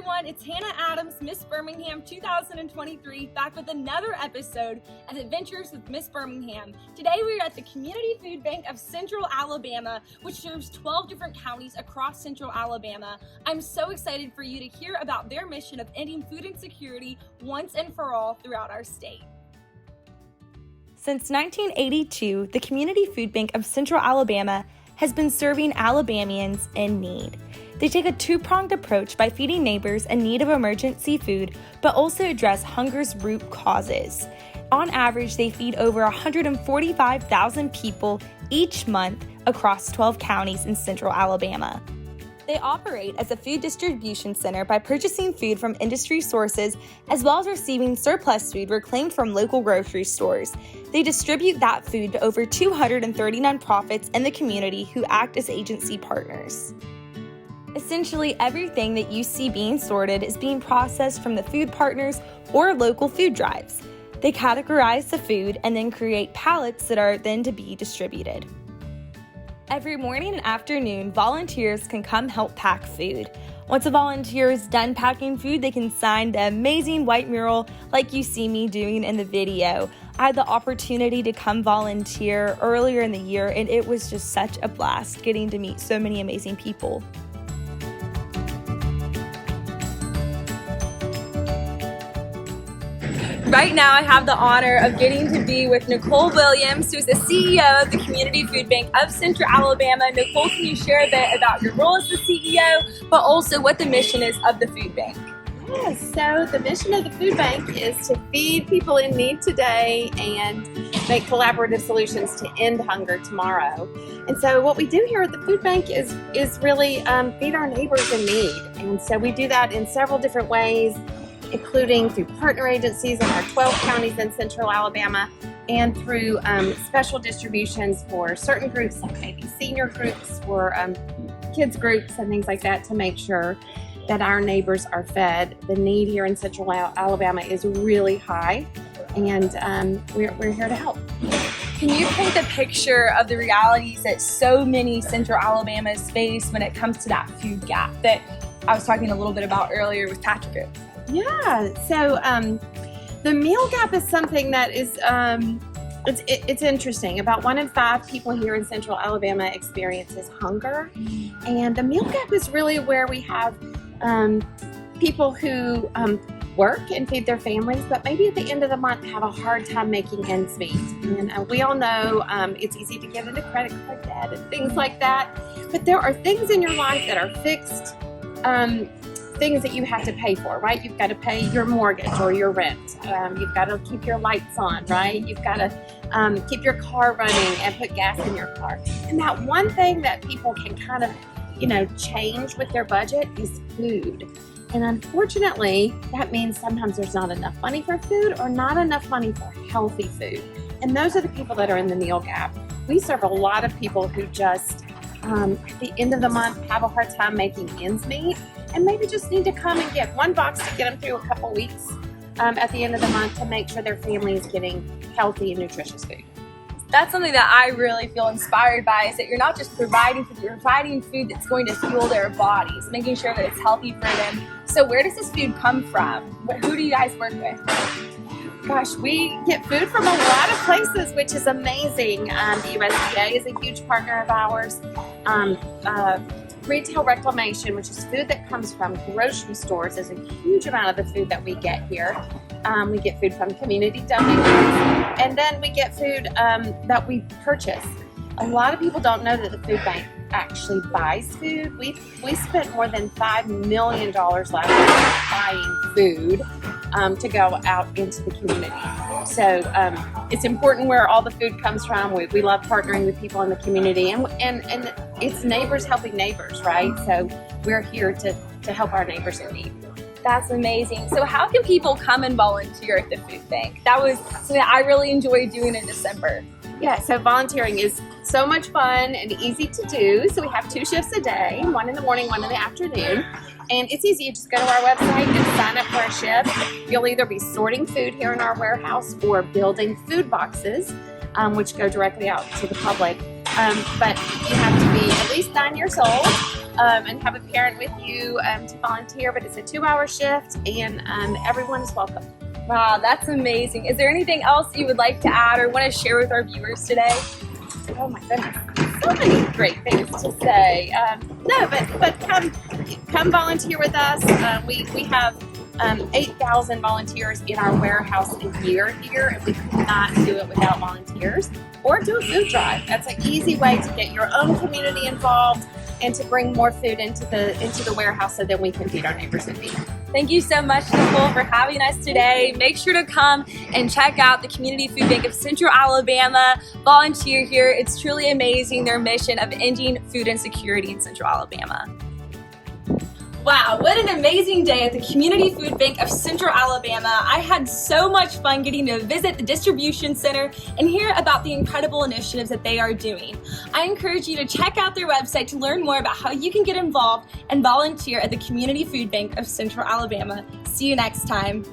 everyone, it's Hannah Adams, Miss Birmingham 2023, back with another episode of Adventures with Miss Birmingham. Today we are at the Community Food Bank of Central Alabama, which serves 12 different counties across Central Alabama. I'm so excited for you to hear about their mission of ending food insecurity once and for all throughout our state. Since 1982, the Community Food Bank of Central Alabama has been serving Alabamians in need. They take a two-pronged approach by feeding neighbors in need of emergency food, but also address hunger's root causes. On average, they feed over 145,000 people each month across 12 counties in Central Alabama. They operate as a food distribution center by purchasing food from industry sources as well as receiving surplus food reclaimed from local grocery stores. They distribute that food to over 230 nonprofits in the community who act as agency partners. Essentially, everything that you see being sorted is being processed from the food partners or local food drives. They categorize the food and then create pallets that are then to be distributed. Every morning and afternoon, volunteers can come help pack food. Once a volunteer is done packing food, they can sign the amazing white mural like you see me doing in the video. I had the opportunity to come volunteer earlier in the year, and it was just such a blast getting to meet so many amazing people. Right now, I have the honor of getting to be with Nicole Williams, who is the CEO of the Community Food Bank of Central Alabama. Nicole, can you share a bit about your role as the CEO, but also what the mission is of the food bank? Yes, so the mission of the food bank is to feed people in need today and make collaborative solutions to end hunger tomorrow. And so what we do here at the food bank is really feed our neighbors in need. And so we do that in several different ways, including through partner agencies in our 12 counties in Central Alabama and through special distributions for certain groups, like maybe senior groups or kids groups and things like that, to make sure that our neighbors are fed. The need here in Central Alabama is really high, and we're here to help. Can you paint the picture of the realities that so many Central Alabama's face when it comes to that food gap that I was talking a little bit about earlier with Patrick? Yeah, so the meal gap is something that is it's interesting. About 1 in 5 people here in Central Alabama experiences hunger, and the meal gap is really where we have people who work and feed their families, but maybe at the end of the month have a hard time making ends meet. And we all know it's easy to get into credit card debt and things like that, but there are things in your life that are fixed. Things that you have to pay for, right? You've got to pay your mortgage or your rent. You've got to keep your lights on, right? You've got to keep your car running and put gas in your car. And that one thing that people can kind of, change with their budget is food. And unfortunately, that means sometimes there's not enough money for food or not enough money for healthy food. And those are the people that are in the meal gap. We serve a lot of people who just, at the end of the month, have a hard time making ends meet, and maybe just need to come and get one box to get them through a couple weeks at the end of the month to make sure their family is getting healthy and nutritious food. That's something that I really feel inspired by, is that you're not just providing food, you're providing food that's going to fuel their bodies, making sure that it's healthy for them. So where does this food come from? Who do you guys work with? Gosh, we get food from a lot of places, which is amazing. The USDA is a huge partner of ours. Retail reclamation, which is food that comes from grocery stores, is a huge amount of the food that we get here. We get food from community donations, and then we get food that we purchase. A lot of people don't know that the food bank actually buys food. We spent more than $5 million last year buying food to go out into the community. So it's important where all the food comes from. We love partnering with people in the community, and it's neighbors helping neighbors, right? So we're here to help our neighbors in need. That's amazing. So how can people come and volunteer at the food bank? That was something that I really enjoyed doing in December. Yeah, so volunteering is so much fun and easy to do. So we have 2 shifts a day, one in the morning, one in the afternoon. And it's easy. You just go to our website and sign up for a shift. You'll either be sorting food here in our warehouse or building food boxes, which go directly out to the public. But you have to be at least least 9 years old and have a parent with you to volunteer, but it's a 2-hour shift, and everyone is welcome. Wow, that's amazing. Is there anything else you would like to add or want to share with our viewers today? Oh my goodness, so many great things to say. No, but come volunteer with us. We have 8,000 volunteers in our warehouse a year here, and we could not do it without volunteers. Or do a food drive. That's an easy way to get your own community involved and to bring more food into the warehouse so that we can feed our neighbors in need. Thank you so much, Nicole, for having us today. Make sure to come and check out the Community Food Bank of Central Alabama. Volunteer here. It's truly amazing, their mission of ending food insecurity in Central Alabama. Wow, what an amazing day at the Community Food Bank of Central Alabama. I had so much fun getting to visit the distribution center and hear about the incredible initiatives that they are doing. I encourage you to check out their website to learn more about how you can get involved and volunteer at the Community Food Bank of Central Alabama. See you next time.